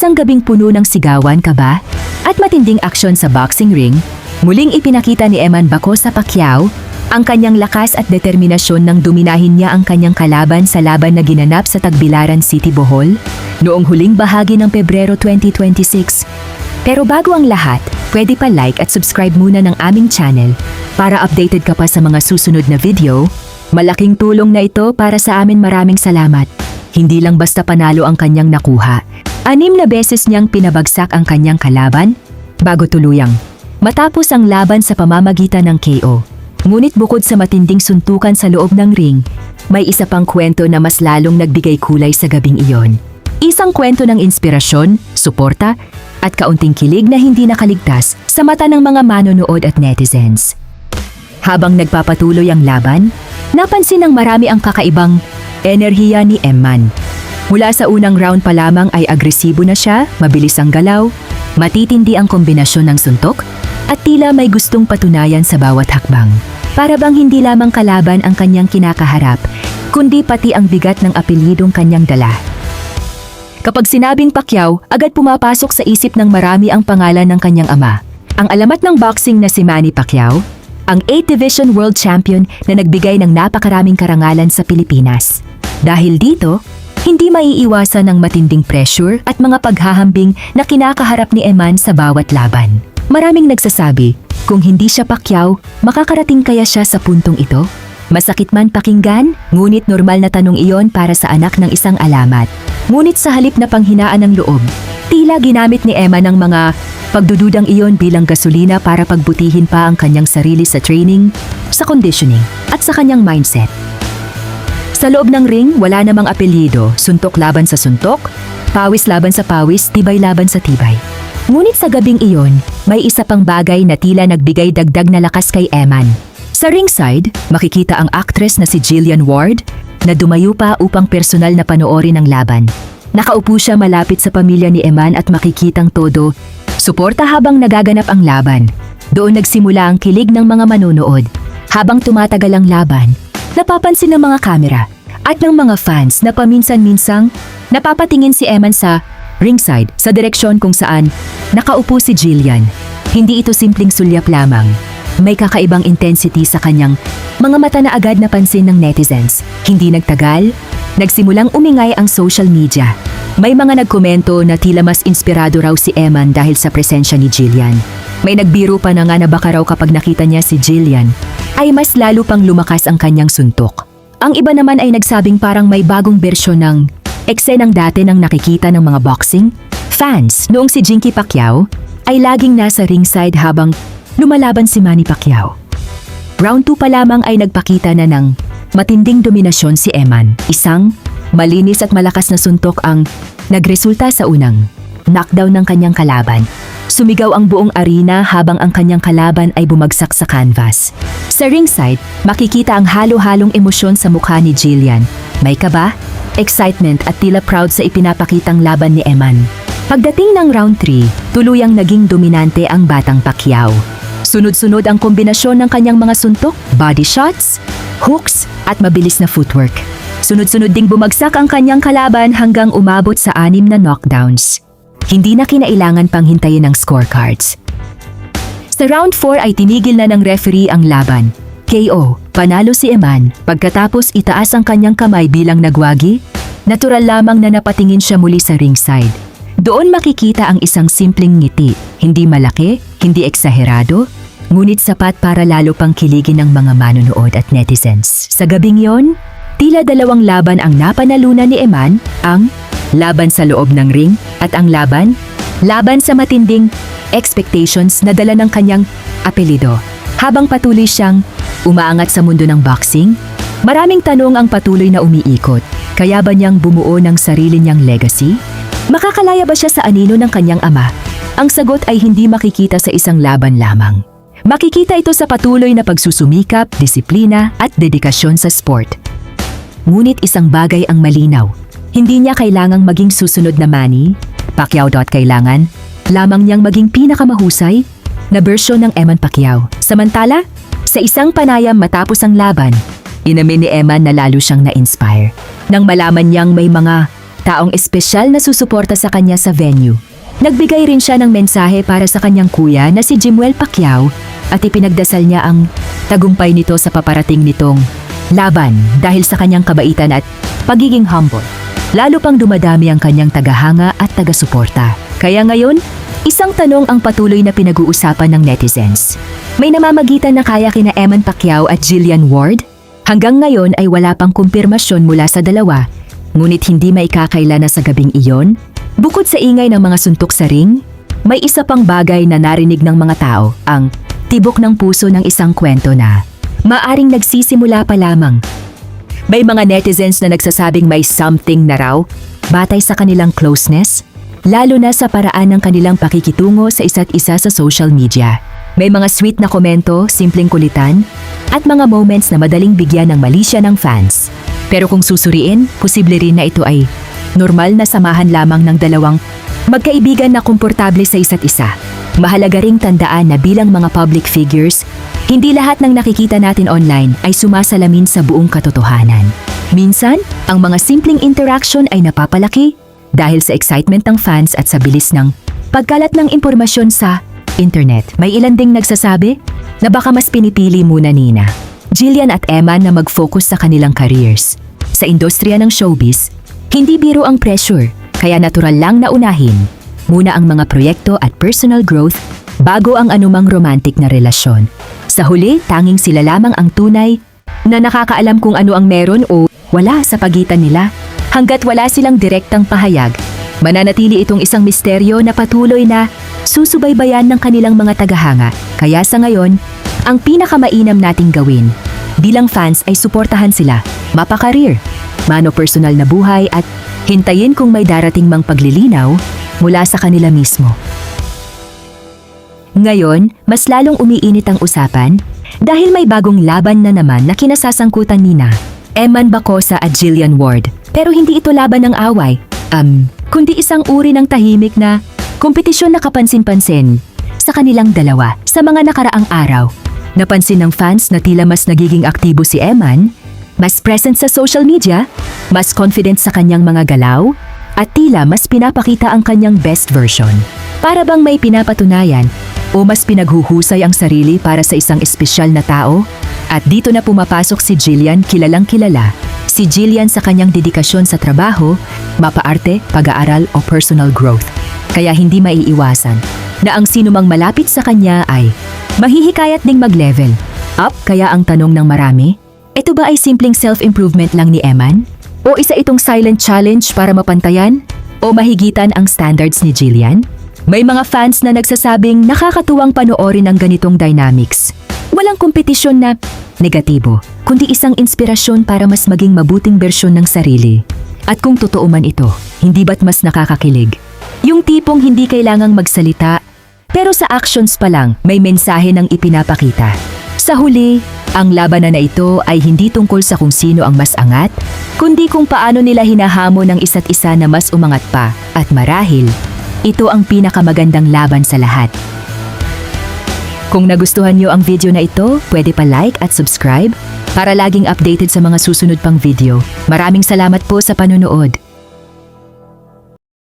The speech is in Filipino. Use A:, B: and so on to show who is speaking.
A: Isang gabing puno ng sigawan, kaba, at matinding aksyon sa boxing ring, muling ipinakita ni Eman Bacosa Pacquiao ang kanyang lakas at determinasyon nang duminahin niya ang kanyang kalaban sa laban na ginanap sa Tagbilaran City, Bohol, noong huling bahagi ng Pebrero 2026. Pero bago ang lahat, pwede pa like at subscribe muna ng aming channel para updated ka pa sa mga susunod na video. Malaking tulong na ito para sa amin, maraming salamat. Hindi lang basta panalo ang kanyang nakuha. 6 na beses niyang pinabagsak ang kanyang kalaban bago tuluyang matapos ang laban sa pamamagitan ng KO. Ngunit bukod sa matinding suntukan sa loob ng ring, may isa pang kwento na mas lalong nagbigay kulay sa gabing iyon. Isang kwento ng inspirasyon, suporta, at kaunting kilig na hindi nakaligtas sa mata ng mga manonood at netizens. Habang nagpapatuloy ang laban, napansin ng marami ang kakaibang enerhiya ni Eman. Mula sa unang round pa lamang ay agresibo na siya, mabilis ang galaw, matitindi ang kombinasyon ng suntok, at tila may gustong patunayan sa bawat hakbang. Para bang hindi lamang kalaban ang kanyang kinakaharap, kundi pati ang bigat ng apelyidong kanyang dala. Kapag sinabing Pacquiao, agad pumapasok sa isip ng marami ang pangalan ng kanyang ama. Ang alamat ng boxing na si Manny Pacquiao, ang 8th Division World Champion na nagbigay ng napakaraming karangalan sa Pilipinas. Dahil dito, hindi maiiwasan ng matinding pressure at mga paghahambing na kinakaharap ni Eman sa bawat laban. Maraming nagsasabi, kung hindi siya Pacquiao, makakarating kaya siya sa puntong ito? Masakit man pakinggan, ngunit normal na tanong iyon para sa anak ng isang alamat. Ngunit sa halip na panghinaan ng loob, tila ginamit ni Eman ang mga pagdududang iyon bilang gasolina para pagbutihin pa ang kanyang sarili sa training, sa conditioning, at sa kanyang mindset. Sa loob ng ring, wala namang apelyido, suntok laban sa suntok, pawis laban sa pawis, tibay laban sa tibay. Ngunit sa gabing iyon, may isa pang bagay na tila nagbigay dagdag na lakas kay Eman. Sa ringside, makikita ang actress na si Jillian Ward na dumayo pa upang personal na panoorin ang laban. Nakaupo siya malapit sa pamilya ni Eman at makikitang todo suporta habang nagaganap ang laban. Doon nagsimula ang kilig ng mga manonood. Habang tumatagal ang laban, napapansin ng mga kamera at ng mga fans na paminsan-minsang napapatingin si Eman sa ringside sa direksyon kung saan nakaupo si Jillian. Hindi ito simpleng sulyap lamang. May kakaibang intensity sa kanyang mga mata na agad napansin ng netizens. Hindi nagtagal, nagsimulang umingay ang social media. May mga nagkomento na tila mas inspirado raw si Eman dahil sa presensya ni Jillian. May nagbiro pa na nga na baka raw kapag nakita niya si Jillian, ay mas lalo pang lumakas ang kanyang suntok. Ang iba naman ay nagsabing parang may bagong bersyon ng eksenang dati nang nakikita ng mga boxing fans noong si Jinky Pacquiao ay laging nasa ringside habang lumalaban si Manny Pacquiao. Round 2 pa lamang ay nagpakita na ng matinding dominasyon si Eman. Isang malinis at malakas na suntok ang nagresulta sa unang knockdown ng kanyang kalaban. Sumigaw ang buong arena habang ang kanyang kalaban ay bumagsak sa canvas. Sa ringside, makikita ang halo-halong emosyon sa mukha ni Jillian. May kaba, excitement at tila proud sa ipinapakitang laban ni Eman. Pagdating ng round 3, tuluyang naging dominante ang batang Pacquiao. Sunod-sunod ang kombinasyon ng kanyang mga suntok, body shots, hooks at mabilis na footwork. Sunod-sunod ding bumagsak ang kanyang kalaban hanggang umabot sa 6 na knockdowns. Hindi na kinailangan pang hintayin ng scorecards. Sa round 4 ay tinigil na ng referee ang laban. KO, panalo si Eman. Pagkatapos itaas ang kanyang kamay bilang nagwagi, natural lamang na napatingin siya muli sa ringside. Doon makikita ang isang simpleng ngiti, hindi malaki, hindi eksaherado, ngunit sapat para lalo pang kiligin ng mga manonood at netizens. Sa gabing yon, tila dalawang laban ang napanalunan ni Eman, ang laban sa loob ng ring at ang laban sa matinding expectations na dala ng kanyang apelyido. Habang patuloy siyang umaangat sa mundo ng boxing, maraming tanong ang patuloy na umiikot. Kaya ba niyang bumuo ng sarili niyang legacy? Makakalaya ba siya sa anino ng kanyang ama? Ang sagot ay hindi makikita sa isang laban lamang. Makikita ito sa patuloy na pagsusumikap, disiplina at dedikasyon sa sport. Ngunit isang bagay ang malinaw. Hindi niya kailangang maging susunod na Manny Pacquiao. Kailangan lamang niyang maging pinakamahusay na bersyon ng Eman Pacquiao. Samantala, sa isang panayam matapos ang laban, inamin ni Eman na lalo siyang na-inspire. Nang malaman niyang may mga taong espesyal na susuporta sa kanya sa venue. Nagbigay rin siya ng mensahe para sa kanyang kuya na si Jimuel Pacquiao at ipinagdasal niya ang tagumpay nito sa paparating nitong laban dahil sa kanyang kabaitan at pagiging humble. Lalo pang dumadami ang kanyang tagahanga at taga-suporta. Kaya ngayon, isang tanong ang patuloy na pinag-uusapan ng netizens. May namamagitan na kaya kina Eman Pacquiao at Jillian Ward? Hanggang ngayon ay wala pang kumpirmasyon mula sa dalawa, ngunit hindi maikakaila na sa gabing iyon. Bukod sa ingay ng mga suntok sa ring, may isa pang bagay na narinig ng mga tao, ang tibok ng puso ng isang kwento na maaring nagsisimula pa lamang. May mga netizens na nagsasabing may something na raw, batay sa kanilang closeness, lalo na sa paraan ng kanilang pakikitungo sa isa't isa sa social media. May mga sweet na komento, simpleng kulitan, at mga moments na madaling bigyan ng malisya ng fans. Pero kung susuriin, posible rin na ito ay normal na samahan lamang ng dalawang magkaibigan na komportable sa isa't isa. Mahalaga ring tandaan na bilang mga public figures, hindi lahat ng nakikita natin online ay sumasalamin sa buong katotohanan. Minsan, ang mga simpleng interaction ay napapalaki dahil sa excitement ng fans at sa bilis ng pagkalat ng impormasyon sa internet. May ilan ding nagsasabi na baka mas pinipili muna nina Jillian at Eman na mag-focus sa kanilang careers. Sa industriya ng showbiz, hindi biro ang pressure, kaya natural lang na unahin muna ang mga proyekto at personal growth bago ang anumang romantic na relasyon. Sa huli, tanging sila lamang ang tunay na nakakaalam kung ano ang meron o wala sa pagitan nila. Hanggat wala silang direktang pahayag, mananatili itong isang misteryo na patuloy na susubaybayan ng kanilang mga tagahanga. Kaya sa ngayon, ang pinakamainam nating gawin bilang fans ay suportahan sila, mapakareer, mano-personal na buhay at hintayin kung may darating mang paglilinaw mula sa kanila mismo. Ngayon, mas lalong umiinit ang usapan dahil may bagong laban na naman na kinasasangkutan nina Eman Bacosa at Jillian Ward. Pero hindi ito laban ng away, kundi isang uri ng tahimik na kompetisyon na kapansin-pansin sa kanilang dalawa. Sa mga nakaraang araw, napansin ng fans na tila mas nagiging aktibo si Eman, mas present sa social media, mas confident sa kanyang mga galaw, at tila mas pinapakita ang kanyang best version. Para bang may pinapatunayan o mas pinaghuhusay ang sarili para sa isang espesyal na tao? At dito na pumapasok si Jillian, kilalang kilala. Si Jillian sa kanyang dedikasyon sa trabaho, mapaarte, pag-aaral o personal growth. Kaya hindi maiiwasan na ang sinumang malapit sa kanya ay mahihikayat ding mag-level up. Kaya ang tanong ng marami, ito ba ay simpleng self-improvement lang ni Eman? O isa itong silent challenge para mapantayan? O mahigitan ang standards ni Jillian? May mga fans na nagsasabing nakakatuwang panoorin ang ganitong dynamics. Walang kompetisyon na negatibo, kundi isang inspirasyon para mas maging mabuting bersyon ng sarili. At kung totoo man ito, hindi ba't mas nakakakilig? Yung tipong hindi kailangang magsalita, pero sa actions pa lang may mensahe ng ipinapakita. Sa huli, ang labanan na ito ay hindi tungkol sa kung sino ang mas angat, kundi kung paano nila hinahamon ng isa't isa na mas umangat pa. At marahil, ito ang pinakamagandang laban sa lahat. Kung nagustuhan niyo ang video na ito, pwede pa like at subscribe para laging updated sa mga susunod pang video. Maraming salamat po sa panonood.